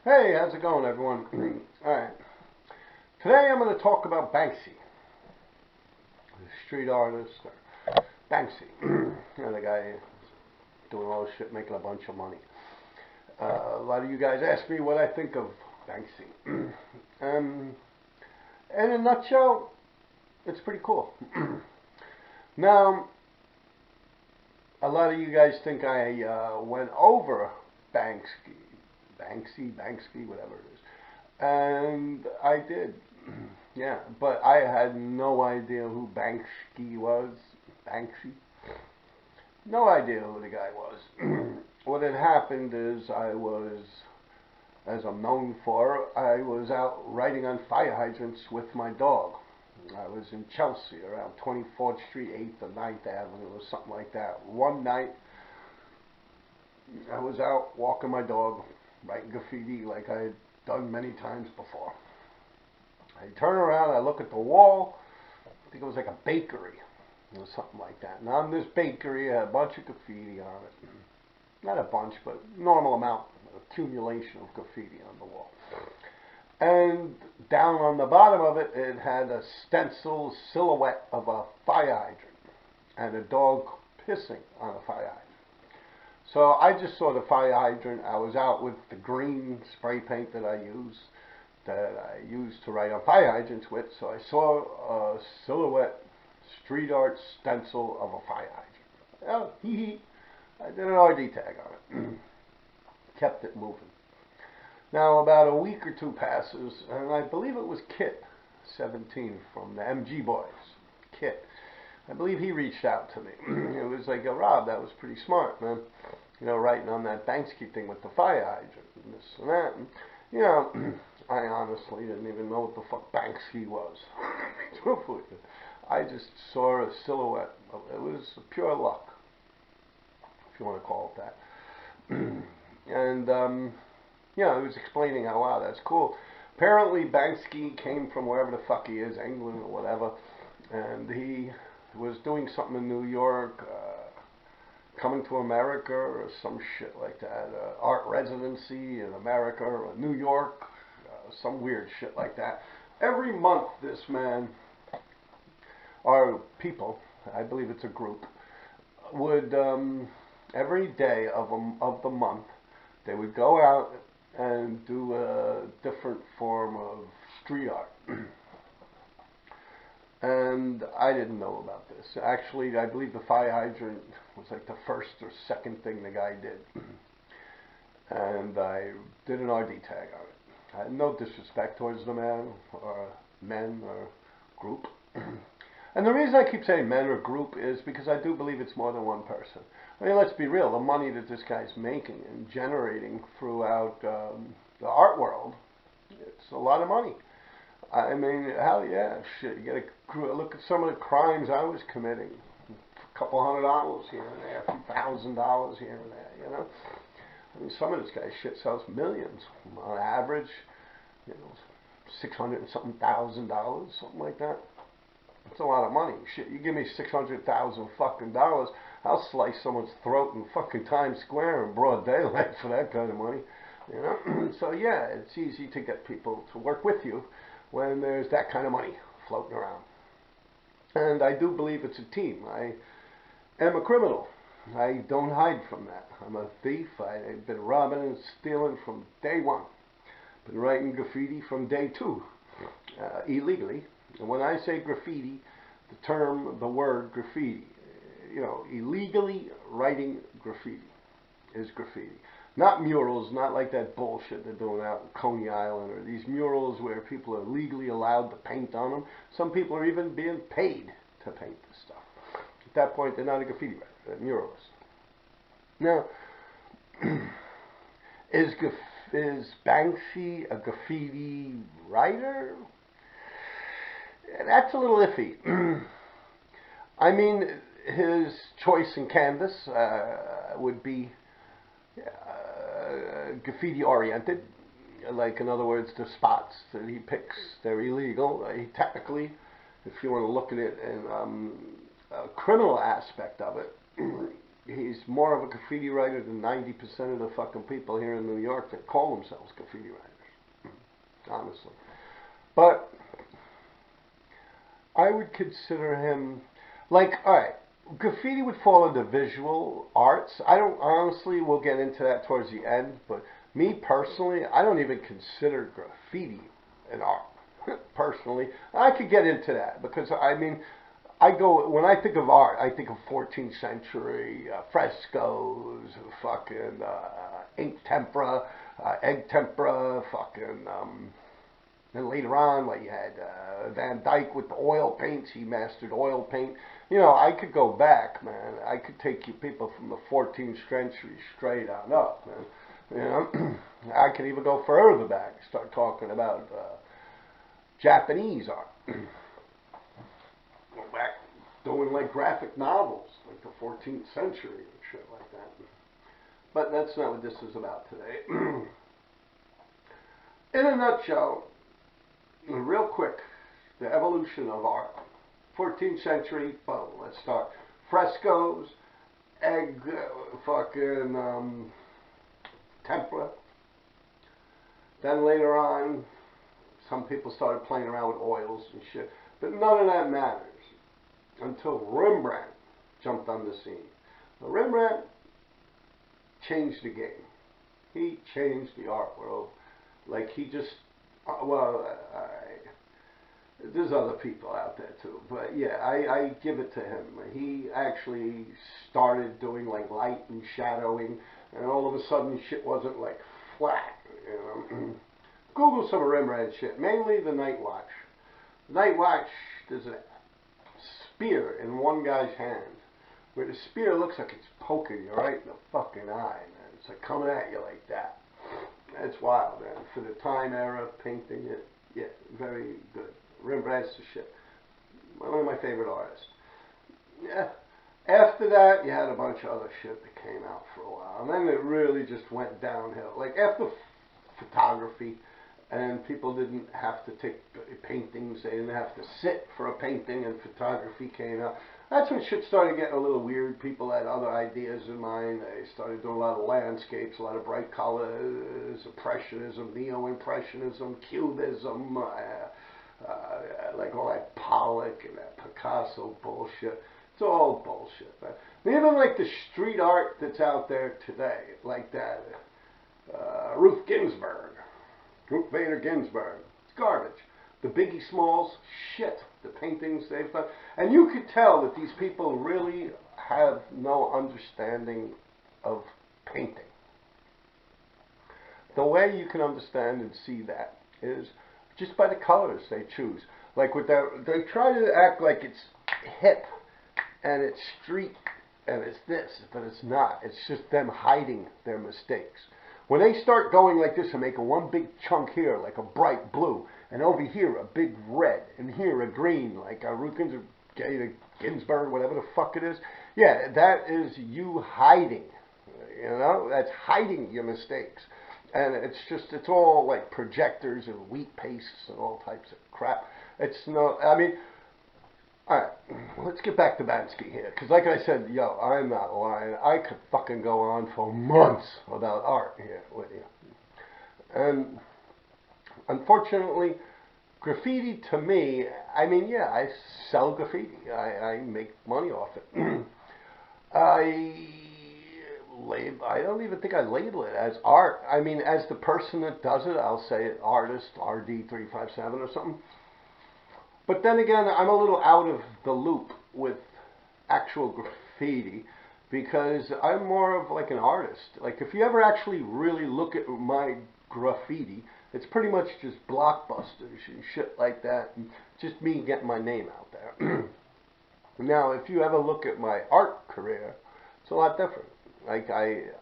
Hey, how's it going, everyone? Alright. Today I'm going to talk about Banksy, the street artist, or Banksy. The guy doing all this shit, making a bunch of money. A lot of you guys ask me what I think of Banksy. In a nutshell, it's pretty cool. Now, a lot of you guys think I went over Banksy, whatever it is. And I did. Yeah, but I had no idea who Banksy was. Banksy? No idea who the guy was. What had happened is I was, as I'm known for, I was out riding on fire hydrants with my dog. I was in Chelsea around 24th Street, 8th or 9th Avenue or something like that. One night, I was out walking my dog, writing graffiti like I had done many times before. I turn around, I look at the wall. I think it was like a bakery or something like that. And on this bakery, I had a bunch of graffiti on it. Not a bunch, but normal amount, accumulation of graffiti on the wall. And down on the bottom of it, it had a stencil silhouette of a fire hydrant and a dog pissing on a fire hydrant. So I just saw the fire hydrant. I was out with the green spray paint that I use to write on fire hydrants with. So I saw a silhouette street art stencil of a fire hydrant. Oh, I did an RD tag on it. Kept it moving. Now about a week or two passes, and I believe it was Kit, 17, from the MG Boys. Kit. I believe he reached out to me. It was like, Rob, that was pretty smart, man. You know, writing on that Banksy thing with the fire hydrant and this and that. And, you know, I honestly didn't even know what the fuck Banksy was. I just saw a silhouette. It was pure luck, if you want to call it that. And, you know, he was explaining how, wow, that's cool. Apparently, Banksy came from wherever the fuck he is, England or whatever, and he was doing something in New York, coming to America or some shit like that, art residency in America or New York, some weird shit like that. Every month, this man, or people, I believe it's a group, would every day of the month, they would go out and do a different form of street art. And I didn't know about this. Actually, I believe the fire hydrant was like the first or second thing the guy did. And I did an RD tag on it. I had no disrespect towards the man or men or group. And the reason I keep saying men or group is because I do believe it's more than one person. I mean, let's be real. The money that this guy's making and generating throughout the art world, it's a lot of money. I mean, hell yeah, shit. You gotta look at some of the crimes I was committing. A couple $100 here and there, a few $1,000 here and there, you know. I mean, some of this guy's shit sells millions on average. You know, $600 and something thousand, something like that. It's a lot of money. Shit, you give me $600,000 fucking dollars, I'll slice someone's throat in fucking Times Square in broad daylight for that kind of money. You know? So yeah, it's easy to get people to work with you when there's that kind of money floating around. And I do believe it's a team. I am a criminal. I don't hide from that. I'm a thief. I've been robbing and stealing from day one. Been writing graffiti from day two, illegally. And when I say graffiti, the word graffiti, you know, illegally writing graffiti is graffiti. Not murals, not like that bullshit they're doing out in Coney Island, or these murals where people are legally allowed to paint on them. Some people are even being paid to paint this stuff. At that point, they're not a graffiti writer, they're a muralist. Now, is Banksy a graffiti writer? That's a little iffy. I mean, his choice in canvas would be graffiti oriented. Like, in other words, the spots that he picks, they're illegal. He technically, if you want to look at it in a criminal aspect of it, he's more of a graffiti writer than 90% of the fucking people here in New York that call themselves graffiti writers, honestly. But I would consider him, like, alright, graffiti would fall into visual arts. I don't, honestly, we'll get into that towards the end, but me personally, I don't even consider graffiti an art, personally. I could get into that, because, I mean, when I think of art, I think of 14th century frescoes, fucking ink tempera, egg tempera, fucking, and later on, like you had Van Dyke with the oil paints. He mastered oil paint. You know, I could go back, man. I could take you people from the 14th century straight on up, man. You know, I could even go further back, start talking about Japanese art. Go back doing like graphic novels, like the 14th century and shit like that. But that's not what this is about today. In a nutshell, real quick, the evolution of art. 14th century, boom, let's start. Frescoes, tempera. Then later on, some people started playing around with oils and shit. But none of that matters until Rembrandt jumped on the scene. Now, Rembrandt changed the game. He changed the art world. Like, he just, there's other people out there too, but yeah, I give it to him. He actually started doing like light and shadowing, and all of a sudden shit wasn't like flat, you know. Google some Rembrandt shit, mainly the Night Watch. Night Watch, there's a spear in one guy's hand, where the spear looks like it's poking you right in the fucking eye, man. It's like coming at you like that. It's wild, man. For the time era, painting it, yeah, very good. Rembrandt's the shit. One of my favorite artists. Yeah. After that, you had a bunch of other shit that came out for a while. And then it really just went downhill. Like, after photography, and people didn't have to take paintings, they didn't have to sit for a painting, and photography came out. That's when shit started getting a little weird. People had other ideas in mind. They started doing a lot of landscapes, a lot of bright colors, Impressionism, Neo-Impressionism, Cubism, like all that Pollock and that Picasso bullshit. It's all bullshit, man. And even like the street art that's out there today, like that Ruth Bader Ginsburg, it's garbage. The Biggie Smalls, shit. The paintings they've done. And you could tell that these people really have no understanding of painting. The way you can understand and see that is just by the colors they choose. Like with their, they try to act like it's hip and it's street and it's this, but it's not. It's just them hiding their mistakes. When they start going like this and making one big chunk here, like a bright blue, and over here a big red, and here a green, like a Ruth Ginsburg, whatever the fuck it is, yeah, that is you hiding. You know, that's hiding your mistakes. And it's just, it's all like projectors and wheat pastes and all types of crap. It's no, I mean, alright, let's get back to Banksy here. Because like I said, yo, I'm not lying. I could fucking go on for months about art here with you. And unfortunately, graffiti to me, I mean, yeah, I sell graffiti. I make money off it. I don't even think I label it as art. I mean, as the person that does it, I'll say artist, RD357 or something. But then again, I'm a little out of the loop with actual graffiti because I'm more of like an artist. Like if you ever actually really look at my graffiti, it's pretty much just blockbusters and shit like that, and just me getting my name out there. Now, if you ever look at my art career, it's a lot different. Like I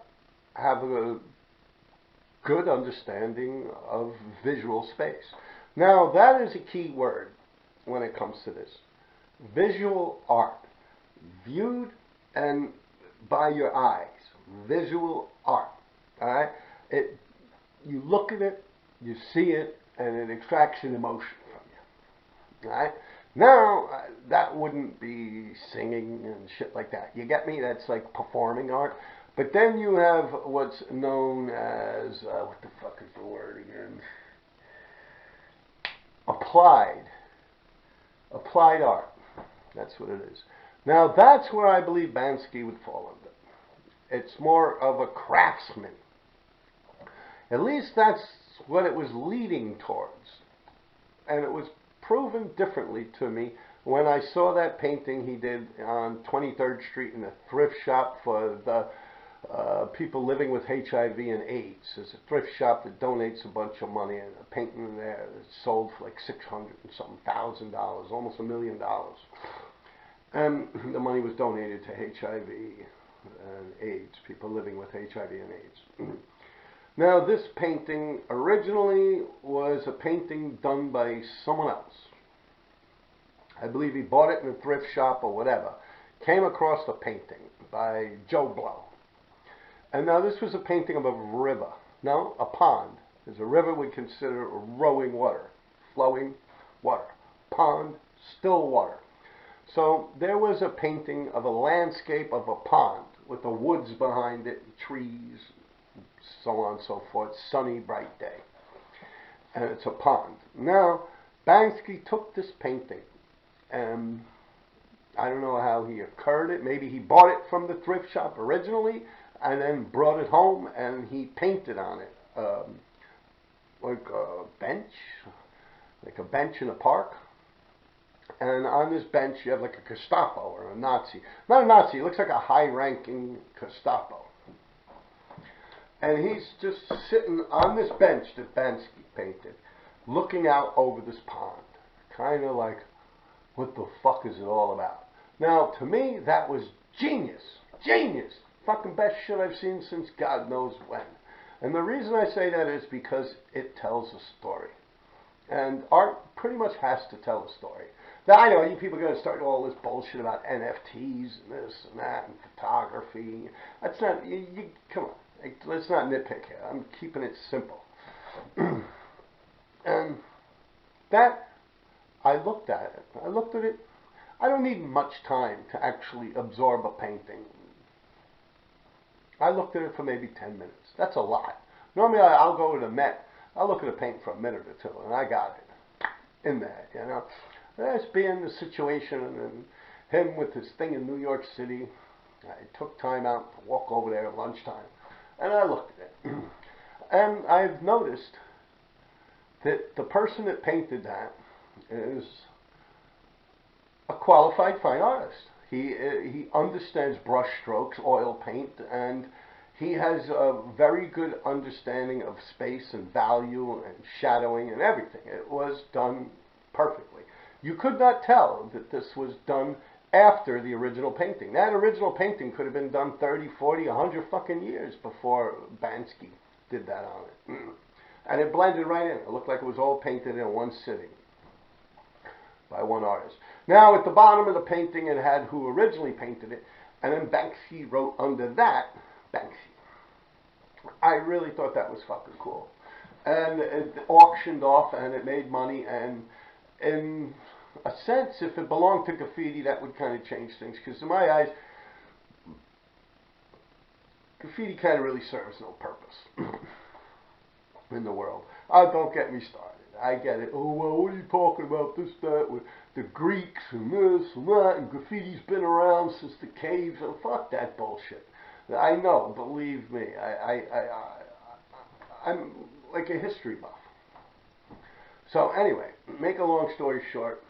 have a good understanding of visual space. Now, that is a key word when it comes to this. Visual art. Viewed and by your eyes. Visual art. Alright? You look at it, you see it, and it extracts an emotion from you. Alright? Now, that wouldn't be singing and shit like that. You get me? That's like performing art. But then you have what's known as, what the fuck is the word again? Applied. Applied art. That's what it is. Now, that's where I believe Banksy would fall under. It's more of a craftsman. At least that's what it was leading towards. And it was proven differently to me when I saw that painting he did on 23rd Street in a thrift shop for the people living with HIV and AIDS. It's a thrift shop that donates a bunch of money, and a painting there that's sold for like $600 and something thousand, almost $1 million. And the money was donated to HIV and AIDS, people living with HIV and AIDS. Now, this painting originally was a painting done by someone else. I believe he bought it in a thrift shop or whatever. Came across the painting by Joe Blow. And now this was a painting of a river. No, a pond. There's a river we consider rowing water, flowing water. Pond, still water. So there was a painting of a landscape of a pond with the woods behind it, trees, so on and so forth, sunny, bright day. And it's a pond. Now, Banksy took this painting, and I don't know how he occurred it. Maybe he bought it from the thrift shop originally, and then brought it home, and he painted on it, like a bench in a park. And on this bench, you have like a Gestapo or a Nazi. Not a Nazi, it looks like a high-ranking Gestapo. And he's just sitting on this bench that Banksy painted, looking out over this pond. Kind of like, what the fuck is it all about? Now, to me, that was genius. Genius. Fucking best shit I've seen since God knows when. And the reason I say that is because it tells a story. And art pretty much has to tell a story. Now, I know you people are going to start all this bullshit about NFTs and this and that and photography. That's not, come on. Let's not nitpick here. I'm keeping it simple. And that, I looked at it. I don't need much time to actually absorb a painting. I looked at it for maybe 10 minutes. That's a lot. Normally I'll go to the Met. I'll look at a painting for a minute or two, and I got it in there, you know. That's being the situation, and him with his thing in New York City. I took time out to walk over there at lunchtime, and I looked at it. And I've noticed that the person that painted that is a qualified fine artist. He understands brush strokes, oil paint, and he has a very good understanding of space and value and shadowing and everything. It was done perfectly. You could not tell that this was done after the original painting. That original painting could have been done 30, 40, 100 fucking years before Banksy did that on it. And it blended right in. It looked like it was all painted in one sitting by one artist. Now, at the bottom of the painting, it had who originally painted it, and then Banksy wrote under that, Banksy. I really thought that was fucking cool. And it auctioned off, and it made money, and in a sense, if it belonged to graffiti, that would kind of change things, because in my eyes, graffiti kind of really serves no purpose in the world. Don't get me started. I get it. Oh, well, what are you talking about? This, that, with the Greeks and this and that, and graffiti's been around since the caves. And fuck that bullshit. I know, believe me. I'm like a history buff. So anyway, make a long story short.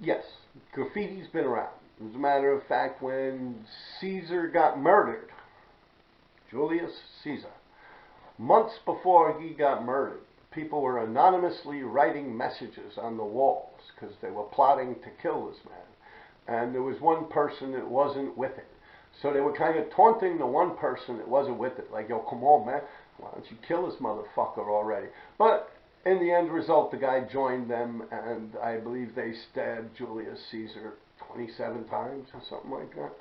Yes, graffiti's been around. As a matter of fact, when Caesar got murdered, Julius Caesar, months before he got murdered, people were anonymously writing messages on the walls because they were plotting to kill this man. And there was one person that wasn't with it. So they were kind of taunting the one person that wasn't with it. Like, yo, come on, man. Why don't you kill this motherfucker already? But in the end result, the guy joined them, and I believe they stabbed Julius Caesar 27 times or something like that.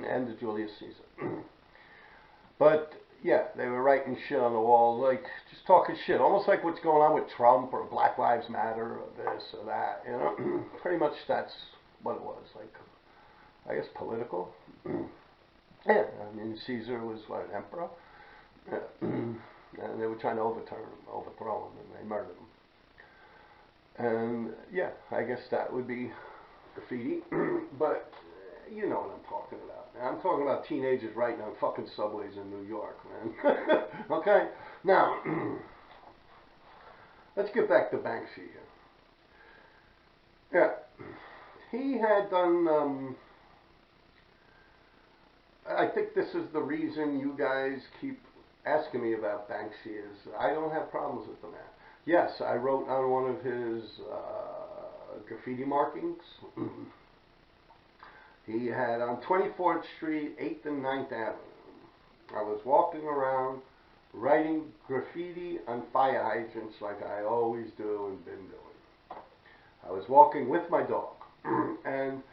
End of Julius Caesar. But yeah, they were writing shit on the wall, like just talking shit, almost like what's going on with Trump or Black Lives Matter or this or that. You know, pretty much that's what it was. Like, I guess political. Yeah, I mean Caesar was what, an emperor, yeah. And they were trying to overthrow him, and they murdered him. And yeah, I guess that would be graffiti, but you know what I'm talking about. I'm talking about teenagers writing on fucking subways in New York, man. Okay? Now, let's get back to Banksy here. Yeah. He had done, I think this is the reason you guys keep asking me about Banksy, is I don't have problems with the man. Yes, I wrote on one of his graffiti markings. He had on 24th Street, 8th and 9th Avenue. I was walking around writing graffiti on fire hydrants like I always do and been doing. I was walking with my dog, and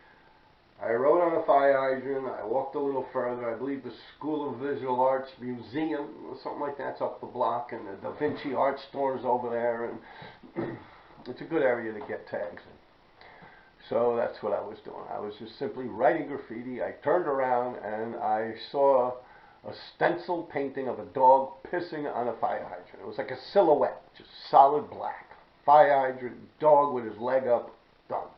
I wrote on a fire hydrant. I walked a little further. I believe the School of Visual Arts Museum or something like that's up the block, and the Da Vinci Art Store's over there, and it's a good area to get tags in. So that's what I was doing. I was just simply writing graffiti. I turned around and I saw a stencil painting of a dog pissing on a fire hydrant. It was like a silhouette, just solid black. Fire hydrant, dog with his leg up, done.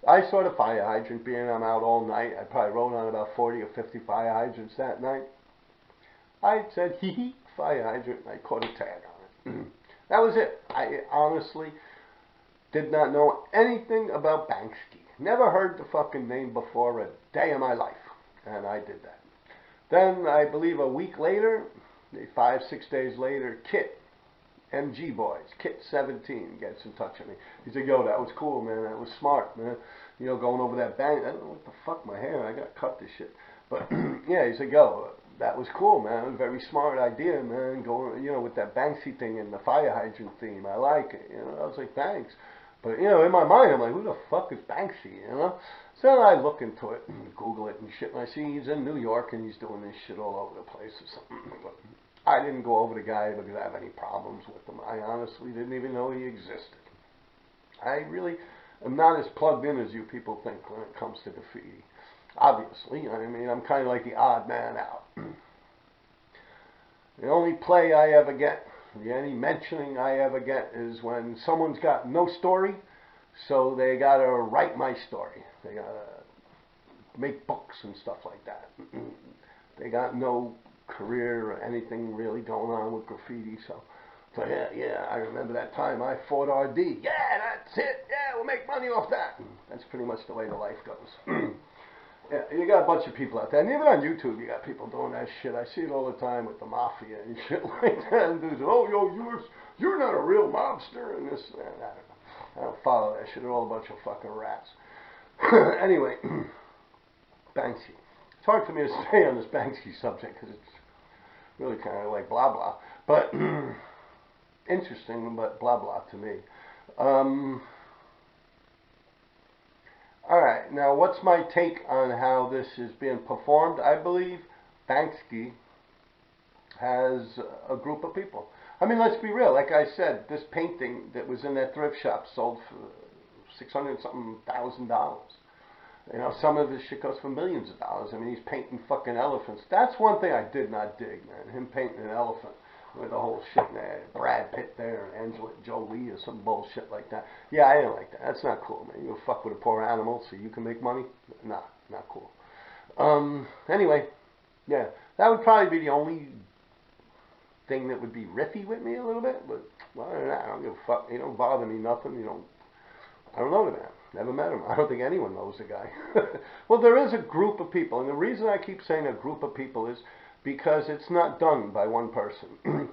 I saw the fire hydrant being I'm out all night. I probably wrote on about 40 or 50 fire hydrants that night. I said, hee hee, fire hydrant, and I caught a tag on it. That was it. I honestly did not know anything about Banksy. Never heard the fucking name before a day of my life. And I did that. Then, I believe a week later, 5, 6 days later, Kit, MG Boys, Kit 17 gets in touch with me. He said, yo, that was cool, man. That was smart, man. You know, going over that bank. I don't know what the fuck my hair. I got to cut this shit. But, yeah, he said, yo, that was cool, man. Very smart idea, man. Going, you know, with that Banksy thing and the fire hydrant theme. I like it. You know, I was like, thanks. But, you know, in my mind, I'm like, who the fuck is Banksy, you know? So I look into it and Google it and shit, and I see he's in New York and he's doing this shit all over the place or something. But I didn't go over the guy because I have any problems with him. I honestly didn't even know he existed. I really am not as plugged in as you people think when it comes to graffiti. Obviously, I mean, I'm kind of like the odd man out. The only play I ever get, any mentioning I ever get, is when someone's got no story, so they gotta write my story. They gotta make books and stuff like that. They got no career or anything really going on with graffiti, so yeah, I remember that time I fought RD. Yeah, that's it. Yeah, we'll make money off that. That's pretty much the way the life goes. Yeah, you got a bunch of people out there, and even on YouTube, you got people doing that shit. I see it all the time with the mafia and shit like that. And dudes, oh, yo, you're not a real mobster, and this, and I don't know. I don't follow that shit. They're all a bunch of fucking rats. Anyway, Banksy. It's hard for me to stay on this Banksy subject because it's really kind of like blah blah, but interesting, but blah blah to me. Alright, now what's my take on how this is being performed? I believe Banksy has a group of people. I mean, let's be real. Like I said, this painting that was in that thrift shop sold for $600-something thousand. You know, some of his shit goes for millions of dollars. I mean, he's painting fucking elephants. That's one thing I did not dig, man. Him painting an elephant with the whole shit there. Brad Pitt there and Angela Jolie or some bullshit like that. Yeah, I didn't like that. That's not cool, man. You fuck with a poor animal so you can make money? Nah, not cool. Anyway, yeah, that would probably be the only thing that would be riffy with me a little bit. But other than that, I don't give a fuck. He don't bother me nothing. I don't know the man. Never met him. I don't think anyone knows the guy. Well, there is a group of people, and the reason I keep saying a group of people is because it's not done by one person.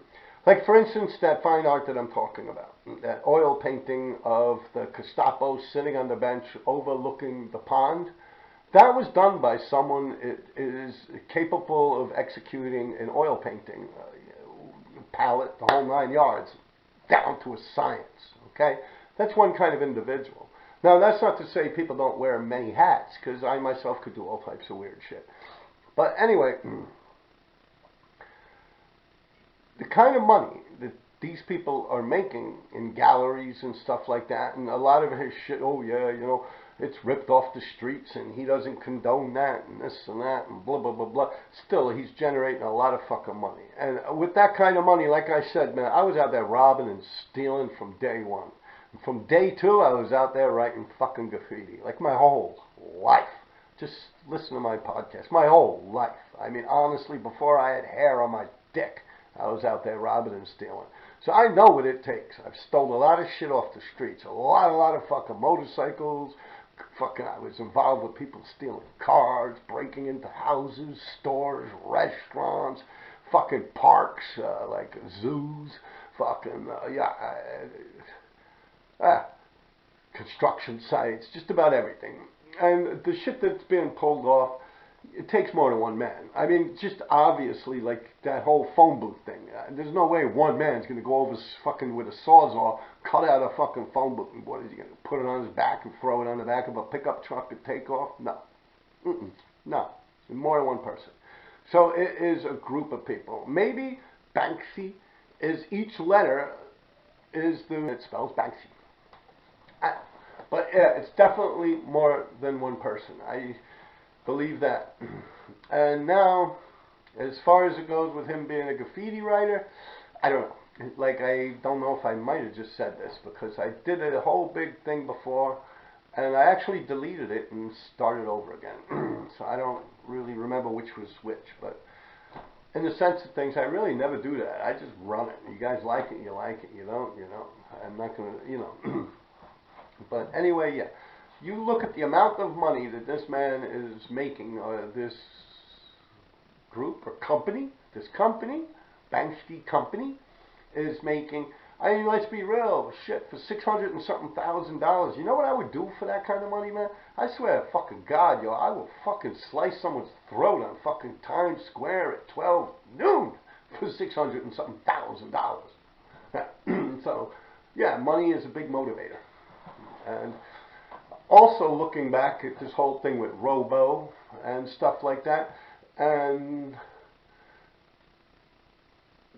Like, for instance, that fine art that I'm talking about, that oil painting of the Gestapo sitting on the bench overlooking the pond, that was done by someone that is capable of executing an oil painting, palette, the whole 9 yards, down to a science, okay? That's one kind of individual. Now, that's not to say people don't wear many hats, because I myself could do all types of weird shit. But anyway, kind of money that these people are making in galleries and stuff like that, and a lot of his shit, oh yeah, you know, it's ripped off the streets and he doesn't condone that and this and that and blah, blah, blah, blah. Still, he's generating a lot of fucking money. And with that kind of money, like I said, man, I was out there robbing and stealing from day one. And from day two, I was out there writing fucking graffiti. Like my whole life. Just listen to my podcast. My whole life. I mean, honestly, before I had hair on my dick, I was out there robbing and stealing. So I know what it takes. I've stolen a lot of shit off the streets. A lot of fucking motorcycles. Fucking, I was involved with people stealing cars, breaking into houses, stores, restaurants, fucking parks, like zoos, fucking, construction sites, just about everything. And the shit that's being pulled off, it takes more than one man. I mean, just obviously, like that whole phone booth thing. There's no way one man's going to go over fucking with a sawzall, cut out a fucking phone booth, and what is he going to put it on his back and throw it on the back of a pickup truck and take off? No. No. More than one person. So it is a group of people. Maybe Banksy is each letter is the, it spells Banksy. But yeah, it's definitely more than one person. I believe that. And now, as far as it goes with him being a graffiti writer, I don't know. Like, I don't know if I might have just said this, because I did a whole big thing before, and I actually deleted it and started over again. So I don't really remember which was which, but in the sense of things, I really never do that. I just run it. You guys like it, you like it. You don't, you know. I'm not going to, you know. But anyway, yeah. You look at the amount of money that this man is making, or this group or company, Banksy Company, is making. I mean, let's be real, shit, for $600 and something thousand. You know what I would do for that kind of money, man? I swear to fucking God, yo, I will fucking slice someone's throat on fucking Times Square at 12 noon for $600 and something thousand. So, yeah, money is a big motivator. And also looking back at this whole thing with Robbo and stuff like that, and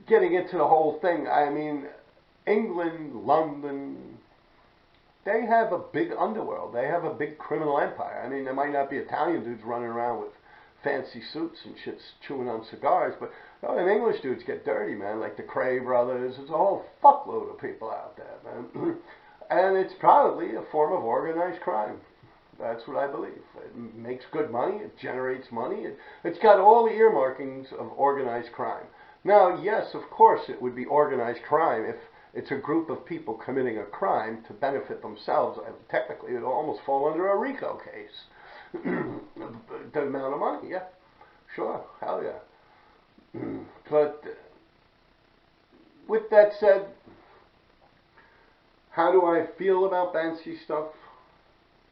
getting into the whole thing, I mean, England, London, they have a big underworld. They have a big criminal empire. I mean, there might not be Italian dudes running around with fancy suits and shit chewing on cigars, but you know, them English dudes get dirty, man, like the Cray brothers. There's a whole fuckload of people out there, man. And it's probably a form of organized crime. That's what I believe. It makes good money. It generates money. It's got all the earmarkings of organized crime. Now, yes, of course, it would be organized crime if it's a group of people committing a crime to benefit themselves. Technically, it would almost fall under a RICO case. The amount of money, yeah. Sure, hell yeah. But with that said, how do I feel about Banksy stuff?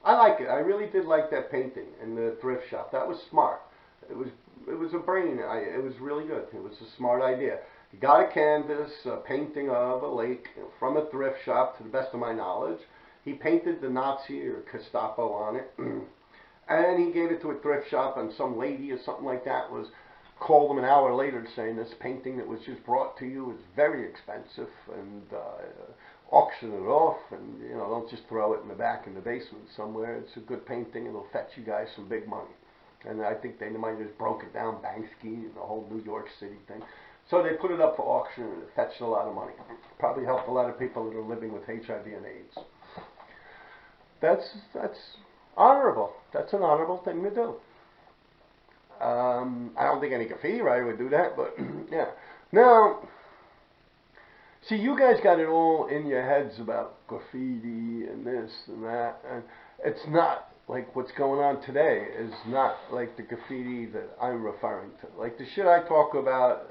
I like it. I really did like that painting in the thrift shop. That was smart. It was a brain. It was really good. It was a smart idea. He got a canvas, a painting of a lake from a thrift shop, to the best of my knowledge. He painted the Nazi or Gestapo on it, and he gave it to a thrift shop, and some lady or something like that called him an hour later saying this painting that was just brought to you is very expensive, and auction it off, and you know, don't just throw it in the back in the basement somewhere. It's a good painting. It'll fetch you guys some big money. And I think they might have just broke it down, Banksy and the whole New York City thing. So they put it up for auction, and it fetched a lot of money. Probably helped a lot of people that are living with HIV and AIDS. That's honorable. That's an honorable thing to do. I don't think any graffiti writer would do that, but yeah. Now, see, you guys got it all in your heads about graffiti and this and that, and it's not like what's going on today is not like the graffiti that I'm referring to. Like the shit I talk about,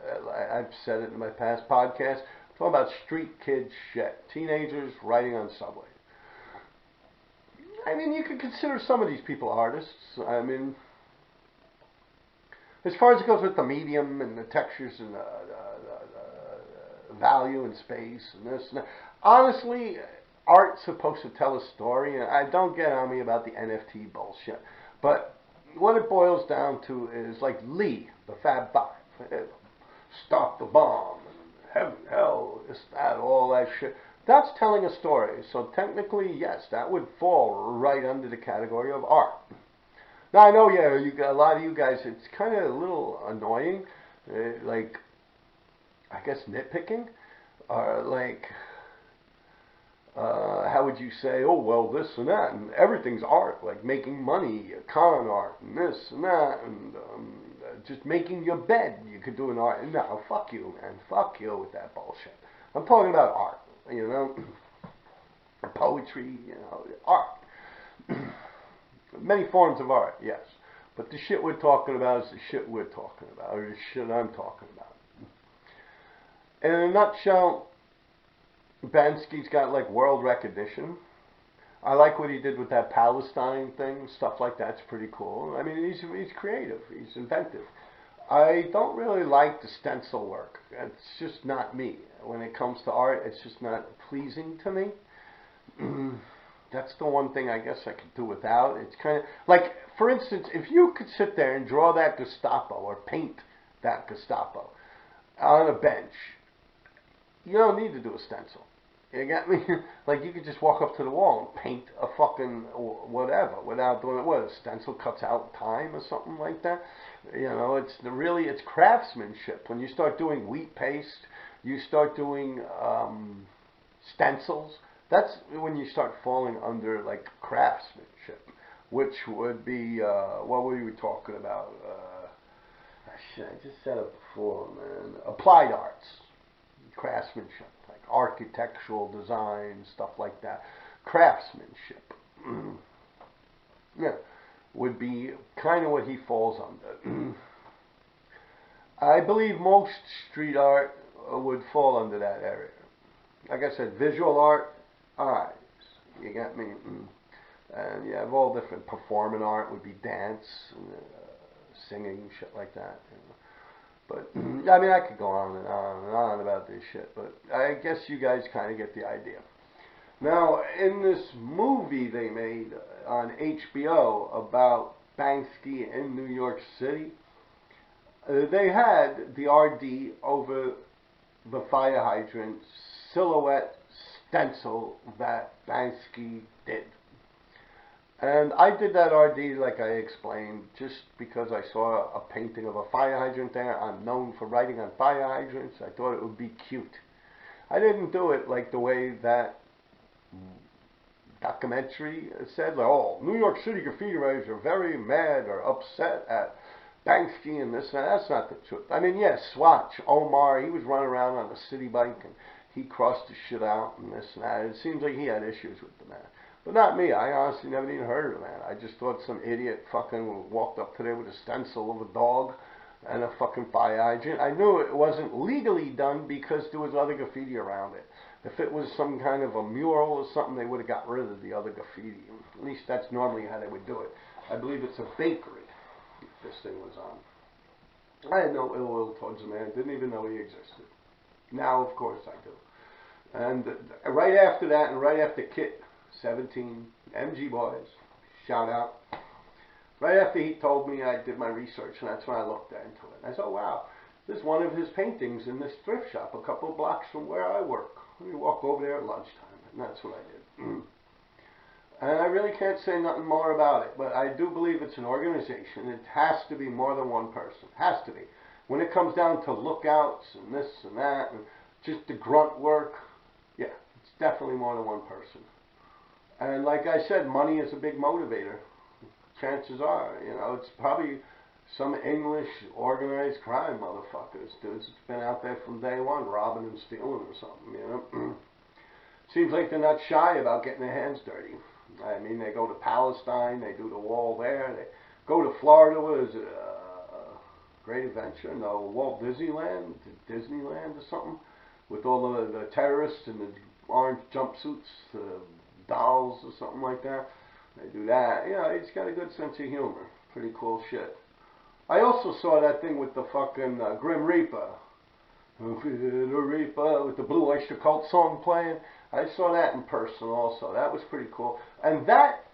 I've said it in my past podcasts, I'm talking about street kid shit. Teenagers writing on subways. I mean, you could consider some of these people artists. I mean, as far as it goes with the medium and the textures and the value and space and this and that. Honestly, art's supposed to tell a story, and I don't get on me about the NFT bullshit. But what it boils down to is like Lee, the Fab Five. Stop the bomb, heaven, hell, this, that, all that shit. That's telling a story. So technically, yes, that would fall right under the category of art. Now I know, yeah, a lot of you guys, it's kind of a little annoying, like, I guess nitpicking, or like, how would you say, oh, well, this and that, and everything's art, like making money, con art, and this and that, and just making your bed, you could do an art. No, fuck you, man. Fuck you with that bullshit. I'm talking about art, you know, poetry, you know, art. Many forms of art, yes. But the shit we're talking about is the shit we're talking about, or the shit I'm talking about. In a nutshell, Bansky's got like world recognition. I like what he did with that Palestine thing, stuff like that's pretty cool. I mean, he's creative, he's inventive. I don't really like the stencil work. It's just not me. When it comes to art, it's just not pleasing to me. That's the one thing I guess I could do without. It's kind of like, for instance, if you could sit there and draw that Gestapo or paint that Gestapo on a bench, you don't need to do a stencil. You got me? Like, you could just walk up to the wall and paint a fucking whatever without doing it. What, a stencil cuts out time or something like that? You know, it's craftsmanship. When you start doing wheat paste, you start doing stencils, that's when you start falling under, like, craftsmanship, which would be, what were we talking about? I just said it before, man. Applied arts, craftsmanship. Architectural design, stuff like that. Craftsmanship. Yeah, would be kind of what he falls under. I believe most street art would fall under that area. Like I said, visual art, eyes. You get me? And you have all different. Performing art would be dance, singing, shit like that. You know. But, I mean, I could go on and on and on about this shit, but I guess you guys kind of get the idea. Now, in this movie they made on HBO about Banksy in New York City, they had the RD over the fire hydrant silhouette stencil that Banksy did. And I did that RD, like I explained, just because I saw a painting of a fire hydrant there. I'm known for writing on fire hydrants. I thought it would be cute. I didn't do it like the way that documentary said, like, oh, New York City graffiti writers are very mad or upset at Banksy and this and that. That's not the truth. I mean, yes, Swatch, Omar, he was running around on a city bike and he crossed his shit out and this and that. It seems like he had issues with the man. But not me. I honestly never even heard of the man. I just thought some idiot fucking walked up to there with a stencil of a dog and a fucking fire hydrant. I knew it wasn't legally done because there was other graffiti around it. If it was some kind of a mural or something, they would have got rid of the other graffiti. At least that's normally how they would do it. I believe it's a bakery this thing was on. I had no ill will towards the man. Didn't even know he existed. Now, of course, I do. And right after that, and right after Kit 17, MG Boys, shout out. Right after he told me, I did my research, and that's when I looked into it. I said, oh, wow, there's one of his paintings in this thrift shop a couple of blocks from where I work. Let me walk over there at lunchtime, and that's what I did. And I really can't say nothing more about it, but I do believe it's an organization. It has to be more than one person. Has to be. When it comes down to lookouts and this and that, and just the grunt work, yeah, it's definitely more than one person. And like I said, money is a big motivator. Chances are, you know, it's probably some English organized crime motherfuckers. Dudes that's been out there from day one, robbing and stealing or something, you know. Seems like they're not shy about getting their hands dirty. I mean, they go to Palestine, they do the wall there, they go to Florida, what is it, Great Adventure, no, Walt Disneyland or something, with all the terrorists in the orange jumpsuits, dolls or something like that. They do that. You know, he's got a good sense of humor. Pretty cool shit. I also saw that thing with the fucking Grim Reaper. The Reaper with the Blue Oyster Cult song playing. I saw that in person also. That was pretty cool. And that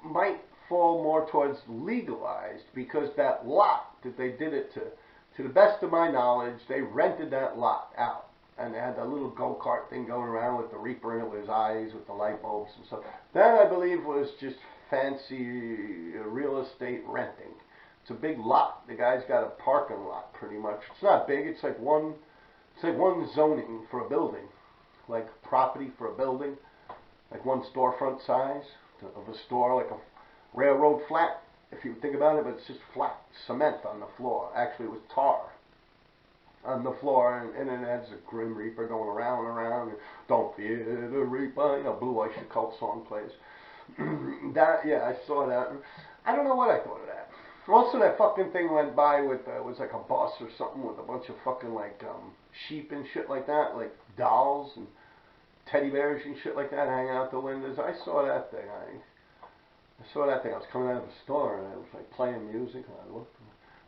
might fall more towards legalized because that lot that they did it to the best of my knowledge, they rented that lot out. and they had that little go-kart thing going around with the Reaper in it with his eyes, with the light bulbs and stuff. That, I believe, was just fancy real estate renting. It's a big lot. The guy's got a parking lot, pretty much. It's not big. It's like one zoning for a building, like property for a building, like one storefront size of a store, like a railroad flat, if you think about it, but it's just flat cement on the floor. Actually, it was tar on the floor, and then it has a Grim Reaper going around and around. And, don't fear the Reaper, you know, Blue Oyster Cult song plays. Yeah, I saw that. I don't know what I thought of that. Also, that fucking thing went by with, it was like a bus or something with a bunch of fucking like sheep and shit like that, like dolls and teddy bears and shit like that hanging out the windows. I saw that thing. I saw that thing. I was coming out of the store and it was like playing music. And I looked.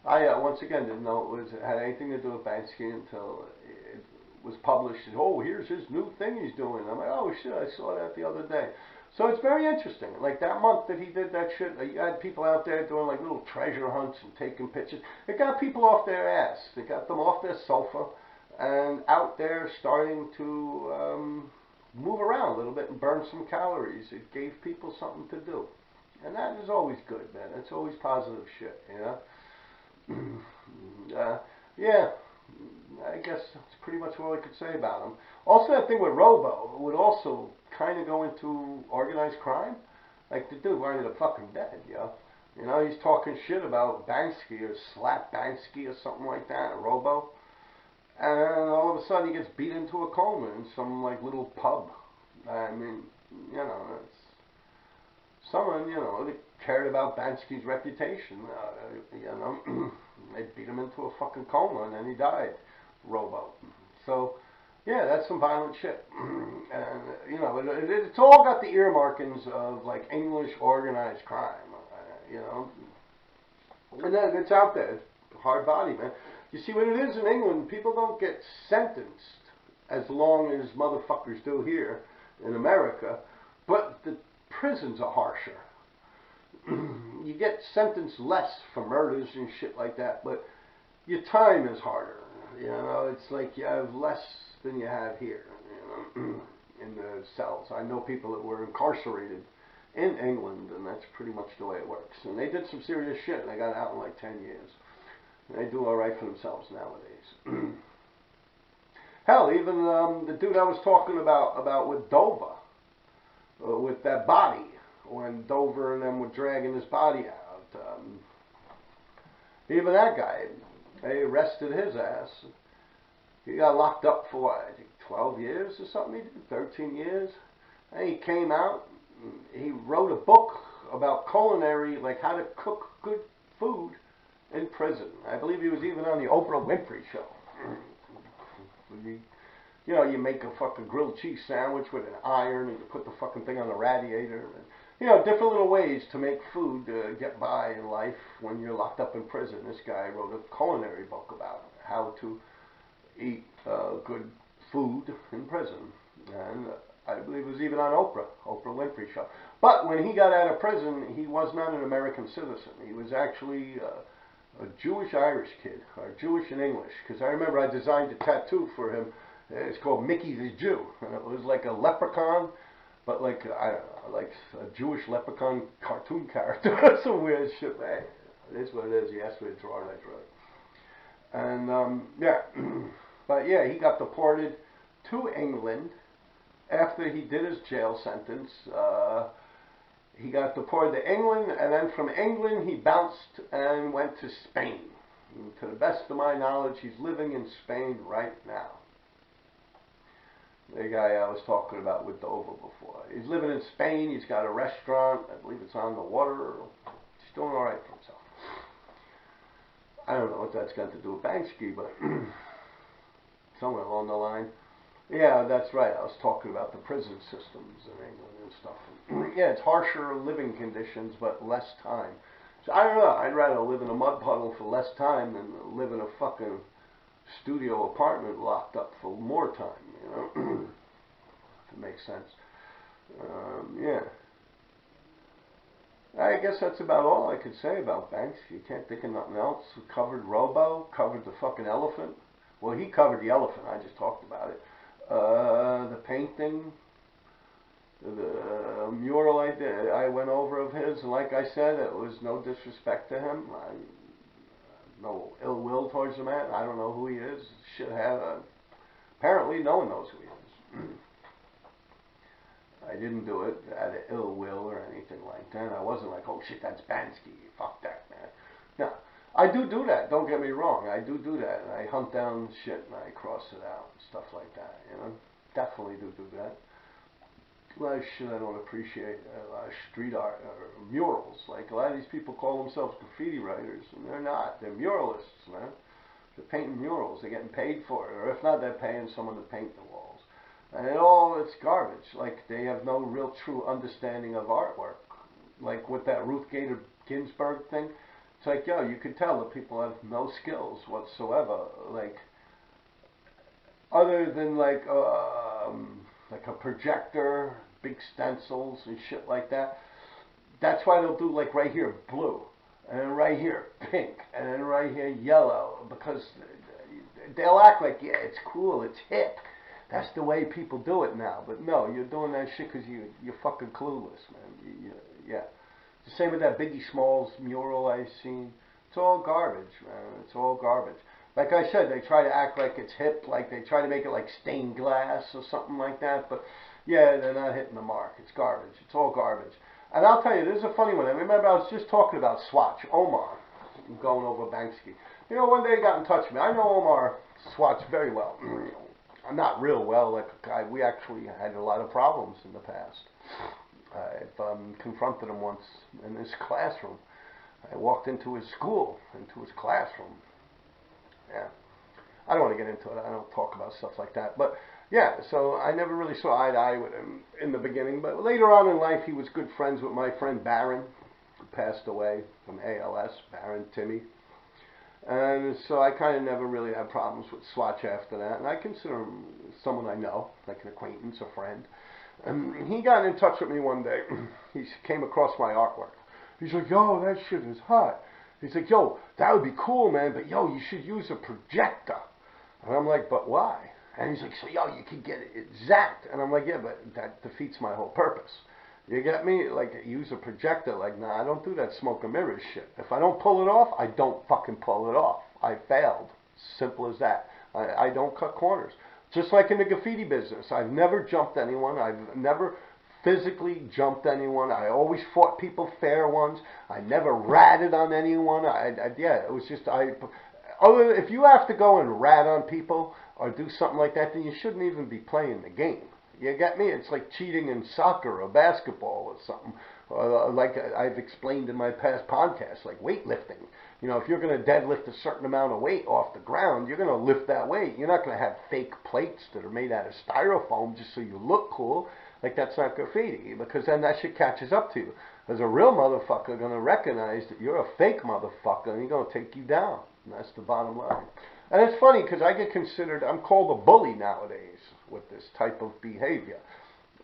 I once again didn't know it had anything to do with Banksy until it was published. Oh, here's his new thing he's doing. I'm like, oh shit, I saw that the other day. So it's very interesting. Like that month that he did that shit, you had people out there doing like little treasure hunts and taking pictures. It got people off their ass. It got them off their sofa and out there starting to move around a little bit and burn some calories. It gave people something to do. And that is always good, man. It's always positive shit, you know? Yeah, I guess that's pretty much all I could say about him. Also, that thing with Robbo would also kind of go into organized crime. Like, the dude ended up fucking dead, yo. You know, he's talking shit about Banksy or slap Banksy or something like that, or Robbo. And all of a sudden he gets beat into a coma in some, like, little pub. I mean, you know, it's someone, you know, that cared about Bansky's reputation. You know, they beat him into a fucking coma and then he died. Robbo. So, yeah, that's some violent shit. And, you know, it's all got the earmarkings of, like, English organized crime, you know. And then it's out there. It's hard body, man. You see, what it is in England, people don't get sentenced as long as motherfuckers do here in America, but the prisons are harsher. You get sentenced less for murders and shit like that, but your time is harder. You know, it's like you have less than you have here, you know, in the cells. I know people that were incarcerated in England, and that's pretty much the way it works. And they did some serious shit, and they got out in like 10 years. And they do all right for themselves nowadays. Hell, even the dude I was talking about with Dover, with that body, when Dover and them were dragging his body out. Even that guy, they arrested his ass. He got locked up for what, I think 12 years or something, he did, 13 years. And he came out, he wrote a book about culinary, like how to cook good food in prison. I believe he was even on the Oprah Winfrey show. You know, you make a fucking grilled cheese sandwich with an iron and you put the fucking thing on the radiator. And, you know, different little ways to make food get by in life when you're locked up in prison. This guy wrote a culinary book about how to eat good food in prison. And I believe it was even on Oprah Winfrey show. But when he got out of prison, he was not an American citizen. He was actually a Jewish-Irish kid, or Jewish and English. Because I remember I designed a tattoo for him. It's called Mickey the Jew. And it was like a leprechaun, but like, I don't know, like a Jewish leprechaun cartoon character. Some weird shit. Hey, it is what it is. You asked me to draw it, I drew it. And, yeah. But yeah, he got deported to England after he did his jail sentence. He got deported to England, and then from England he bounced and went to Spain. And to the best of my knowledge, he's living in Spain right now. The guy I was talking about with Dover before. He's living in Spain. He's got a restaurant. I believe it's on the water. He's doing all right for himself. I don't know what that's got to do with Banksy, but somewhere along the line. Yeah, that's right. I was talking about the prison systems in England and stuff. Yeah, it's harsher living conditions, but less time. So I don't know. I'd rather live in a mud puddle for less time than live in a fucking studio apartment locked up for more time, you know? If it makes sense. Yeah. I guess that's about all I could say about Banks. You can't think of nothing else. We covered Robbo, covered the fucking elephant. Well, he covered the elephant. I just talked about it. The painting, the mural I did, I went over of his, and like I said, it was no disrespect to him. No ill will towards the man. I don't know who he is. Should have. Apparently, no one knows who he is. I didn't do it out of ill will or anything like that. I wasn't like, oh shit, that's Banksy. Fuck that, man. No. I do that. Don't get me wrong. I do that. And I hunt down shit and I cross it out and stuff like that. You know, definitely do that. A lot of shit I don't appreciate. A lot of street art or murals. Like a lot of these people call themselves graffiti writers, and they're not. They're muralists, man. They're painting murals. They're getting paid for it, or if not, they're paying someone to paint the walls. And it's garbage. Like, they have no real true understanding of artwork. Like, with that Ruth Gator Ginsburg thing, it's like, yo, you could tell that people have no skills whatsoever. Like, other than, like a projector, big stencils and shit like that. That's why they'll do, like, right here, blue. And then right here, pink. And then right here, yellow. Because they'll act like, yeah, it's cool, it's hip. That's the way people do it now. But no, you're doing that shit because you're fucking clueless, man. Yeah. The same with that Biggie Smalls mural I seen. It's all garbage, man. It's all garbage. Like I said, they try to act like it's hip, like they try to make it like stained glass or something like that. But yeah, they're not hitting the mark. It's garbage. It's all garbage. And I'll tell you, this is a funny one. I remember I was just talking about Swatch, Omar, going over Banksy. You know, one day he got in touch with me. I know Omar Swatch very well. Not real well. Like we actually had a lot of problems in the past. I've confronted him once in his classroom. I walked into his school, into his classroom. Yeah. I don't want to get into it. I don't talk about stuff like that. But yeah, so I never really saw eye to eye with him in the beginning. But later on in life, he was good friends with my friend Barron, who passed away from ALS, Barron Timmy. And so I kind of never really had problems with Swatch after that. And I consider him someone I know, like an acquaintance, a friend. And he got in touch with me one day. He came across my artwork. He's like, yo, that shit is hot. He's like, yo, that would be cool, man, but yo, you should use a projector. And I'm like, but why? And he's like, so yo, you can get it exact. And I'm like, yeah, but that defeats my whole purpose. You get me? Like, use a projector. Like, nah, I don't do that smoke and mirrors shit. If I don't pull it off, I don't fucking pull it off. I failed. Simple as that. I don't cut corners. Just like in the graffiti business. I've never jumped anyone. I've never physically jumped anyone. I always fought people fair ones. I never ratted on anyone. Yeah, it was just, if you have to go and rat on people or do something like that, then you shouldn't even be playing the game. You get me? It's like cheating in soccer or basketball or something. Like I've explained in my past podcasts, like weightlifting. You know, if you're going to deadlift a certain amount of weight off the ground, you're going to lift that weight. You're not going to have fake plates that are made out of styrofoam just so you look cool. Like, that's not graffiti, because then that shit catches up to you. There's a real motherfucker going to recognize that you're a fake motherfucker, and he's going to take you down. And that's the bottom line. And it's funny, because I get considered, I'm called a bully nowadays with this type of behavior.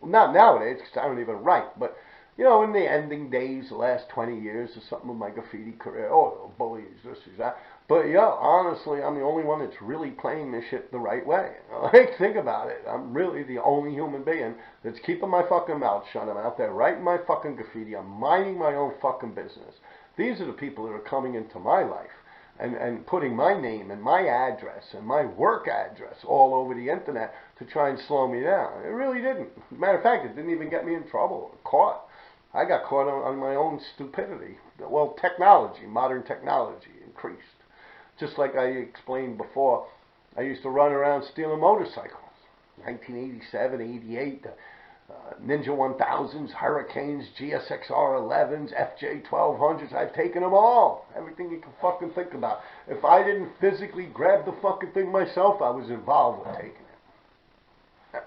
Not nowadays, because I don't even write, but, you know, in the ending days, the last 20 years or something of my graffiti career, oh, bully is this, is that. But, yeah, honestly, I'm the only one that's really playing this shit the right way. Like, think about it. I'm really the only human being that's keeping my fucking mouth shut. I'm out there writing my fucking graffiti. I'm minding my own fucking business. These are the people that are coming into my life and putting my name and my address and my work address all over the internet to try and slow me down. It really didn't. Matter of fact, it didn't even get me in trouble or caught. I got caught on my own stupidity. Well, technology, modern technology increased. Just like I explained before, I used to run around stealing motorcycles. 1987, 88, Ninja 1000s, Hurricanes, GSXR 11s, FJ 1200s. I've taken them all. Everything you can fucking think about. If I didn't physically grab the fucking thing myself, I was involved with taking it.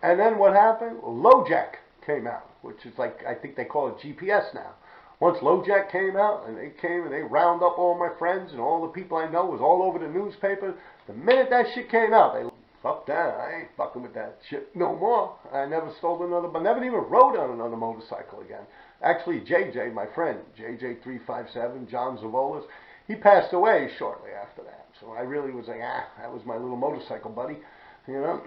And then what happened? LoJack came out, which is like, I think they call it GPS now. Once LoJack came out, and they came and they round up all my friends and all the people I know, was all over the newspaper. The minute that shit came out, they fuck that. I ain't fucking with that shit no more. I never stole another, but never even rode on another motorcycle again. Actually, JJ, my friend, JJ357, John Zavolas, He passed away shortly after that. So I really was like, that was my little motorcycle buddy, you know.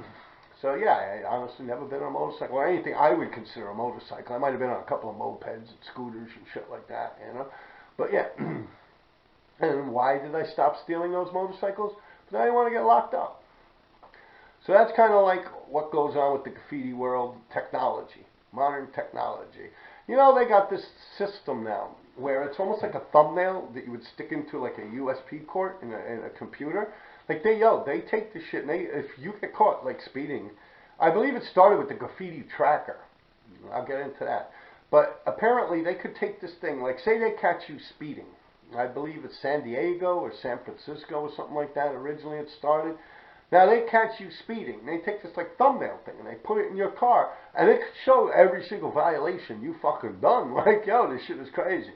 So yeah, I honestly never been on a motorcycle or anything I would consider a motorcycle. I might have been on a couple of mopeds and scooters and shit like that, you know. But yeah. And why did I stop stealing those motorcycles? Because I didn't want to get locked up. So that's kind of like what goes on with the graffiti world, technology, modern technology. You know, they got this system now where it's almost like a thumbnail that you would stick into like a USB port in a computer. Like they take the shit and if you get caught like speeding, I believe it started with the graffiti tracker. I'll get into that. But apparently they could take this thing, like say they catch you speeding. I believe it's San Diego or San Francisco or something like that. Originally it started. Now they catch you speeding. They take this like thumbnail thing and they put it in your car and it could show every single violation you fucking done. Like, yo, this shit is crazy.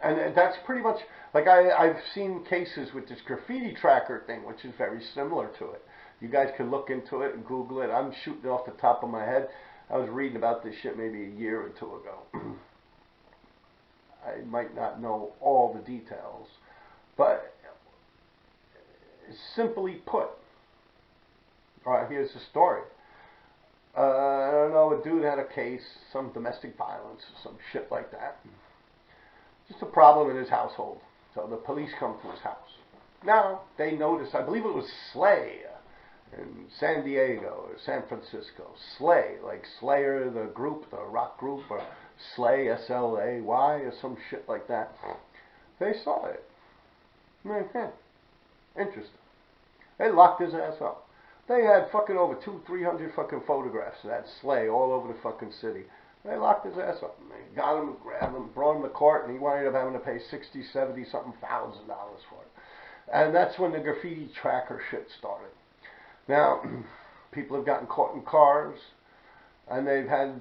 And that's pretty much, like I've seen cases with this graffiti tracker thing, which is very similar to it. You guys can look into it and Google it. I'm shooting off the top of my head. I was reading about this shit maybe a year or two ago. I might not know all the details, but simply put, alright, here's the story. I don't know, a dude had a case, some domestic violence, some shit like that. Just a problem in his household. So the police come to his house. Now, they notice, I believe it was Slay in San Diego or San Francisco. Slay, like Slayer, the group, the rock group, or Slay, S-L-A-Y, or some shit like that. They saw it. Okay. Interesting. They locked his ass up. They had fucking over 200-300 fucking photographs of that Slay all over the fucking city. They locked his ass up and they got him, grabbed him, brought him to court, and he wound up having to pay $60,000, $70,000 something thousand for it. And that's when the graffiti tracker shit started. Now, people have gotten caught in cars, and they've had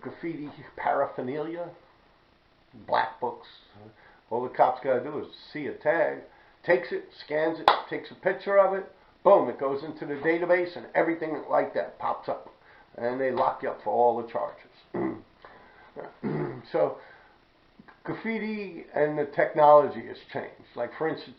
graffiti paraphernalia, black books. All the cops got to do is see a tag, takes it, scans it, takes a picture of it, boom, it goes into the database, and everything like that pops up. And they lock you up for all the charges. So, graffiti and the technology has changed. Like, for instance,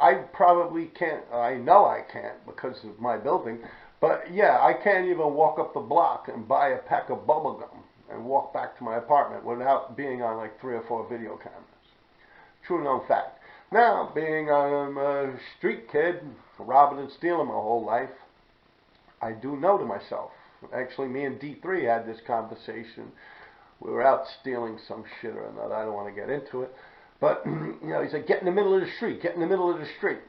I probably can't, I know I can't because of my building, but yeah, I can't even walk up the block and buy a pack of bubble gum and walk back to my apartment without being on like 3 or 4 video cameras. True known fact. Now, being a street kid, robbing and stealing my whole life, I do know to myself. Actually, me and D3 had this conversation. We were out stealing some shit or another. I don't want to get into it. But, you know, he's like, get in the middle of the street, get in the middle of the street.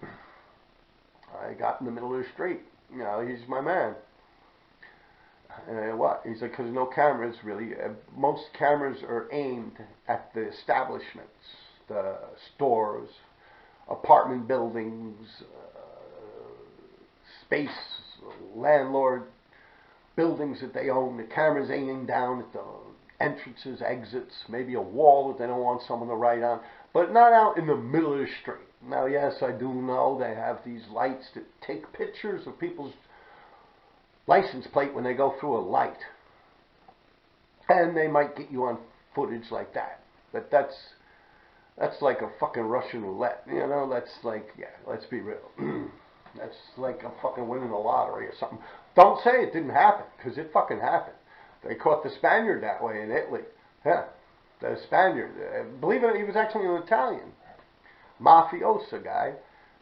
I got in the middle of the street. You know, he's my man. What? He's like, because no cameras really. Most cameras are aimed at the establishments, the stores, apartment buildings, space, landlord buildings that they own. The camera's aiming down at the entrances, exits, maybe a wall that they don't want someone to write on, but not out in the middle of the street. Now, yes, I do know they have these lights that take pictures of people's license plate when they go through a light. And they might get you on footage like that. But that's like a fucking Russian roulette. You know, that's like, yeah, let's be real. That's like a fucking winning the lottery or something. Don't say it didn't happen, because it fucking happened. They caught the Spaniard that way in Italy. Yeah, the Spaniard. Believe it, he was actually an Italian. Mafiosa guy.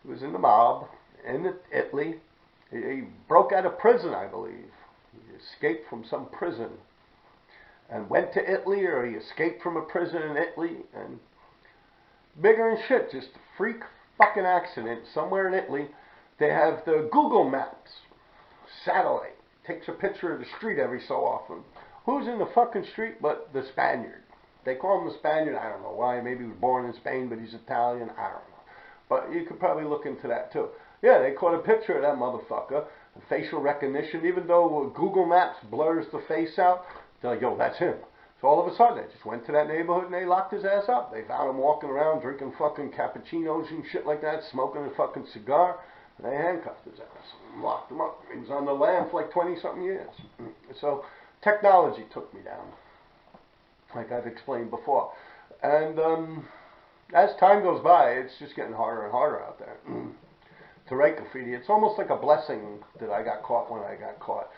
He was in the mob in Italy. He broke out of prison, I believe. He escaped from some prison and went to Italy, or he escaped from a prison in Italy, and bigger than shit, just a freak fucking accident somewhere in Italy. They have the Google Maps satellite. Takes a picture of the street every so often. Who's in the fucking street but the Spaniard? They call him the Spaniard. I don't know why. Maybe he was born in Spain, but he's Italian. I don't know. But you could probably look into that too. Yeah, they caught a picture of that motherfucker. The facial recognition, even though Google Maps blurs the face out, they're like, yo, that's him. So all of a sudden, they just went to that neighborhood and they locked his ass up. They found him walking around drinking fucking cappuccinos and shit like that, smoking a fucking cigar. They handcuffed his ass and locked him up. He was on the lam for like 20-something years. So technology took me down, like I've explained before. And as time goes by, it's just getting harder and harder out there to write graffiti. It's almost like a blessing that I got caught when I got caught.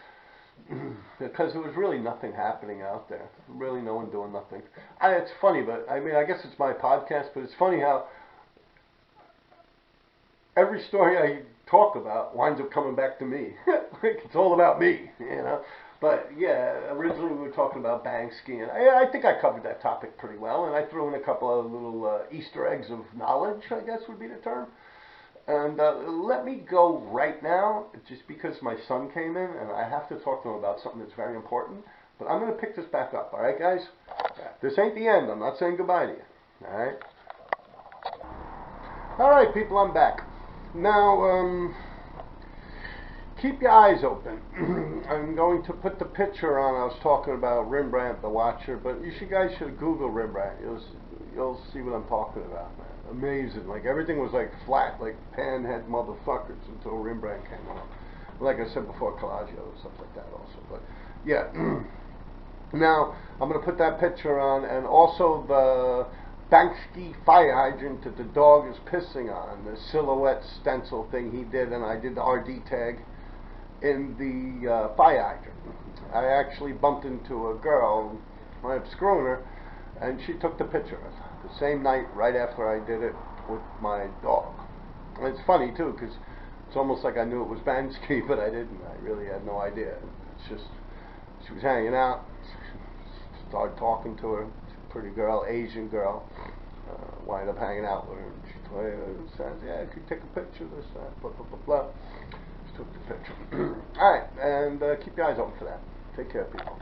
Because there was really nothing happening out there. Really no one doing nothing. It's funny, but I mean, I guess it's my podcast, but it's funny how every story I talk about winds up coming back to me. Like, it's all about me, you know. But yeah, originally we were talking about Banksy, and I think I covered that topic pretty well, and I threw in a couple of little Easter eggs of knowledge, I guess would be the term. And let me go right now, just because my son came in, and I have to talk to him about something that's very important. But I'm going to pick this back up, all right, guys? This ain't the end. I'm not saying goodbye to you, all right? All right, people, I'm back. Now, keep your eyes open. I'm going to put the picture on. I was talking about Rembrandt the Watcher, but you guys should Google Rembrandt. You'll see what I'm talking about, man. Amazing. Like, everything was like flat, like panhead motherfuckers until Rembrandt came along. Like I said before, Collagio and stuff like that also. But yeah. Now I'm going to put that picture on, and also the Banksy fire hydrant that the dog is pissing on, the silhouette stencil thing he did, and I did the RD tag in the fire hydrant. I actually bumped into a girl, I was screwing her, and she took the picture the same night right after I did it with my dog. And it's funny too, because it's almost like I knew it was Banksy, but I didn't. I really had no idea. It's just, she was hanging out, started talking to her, pretty girl, Asian girl, wound up hanging out with her, and she told me, says, yeah, could you take a picture of this, blah, blah, blah, blah. She took the picture. Alright, and keep your eyes open for that. Take care, people.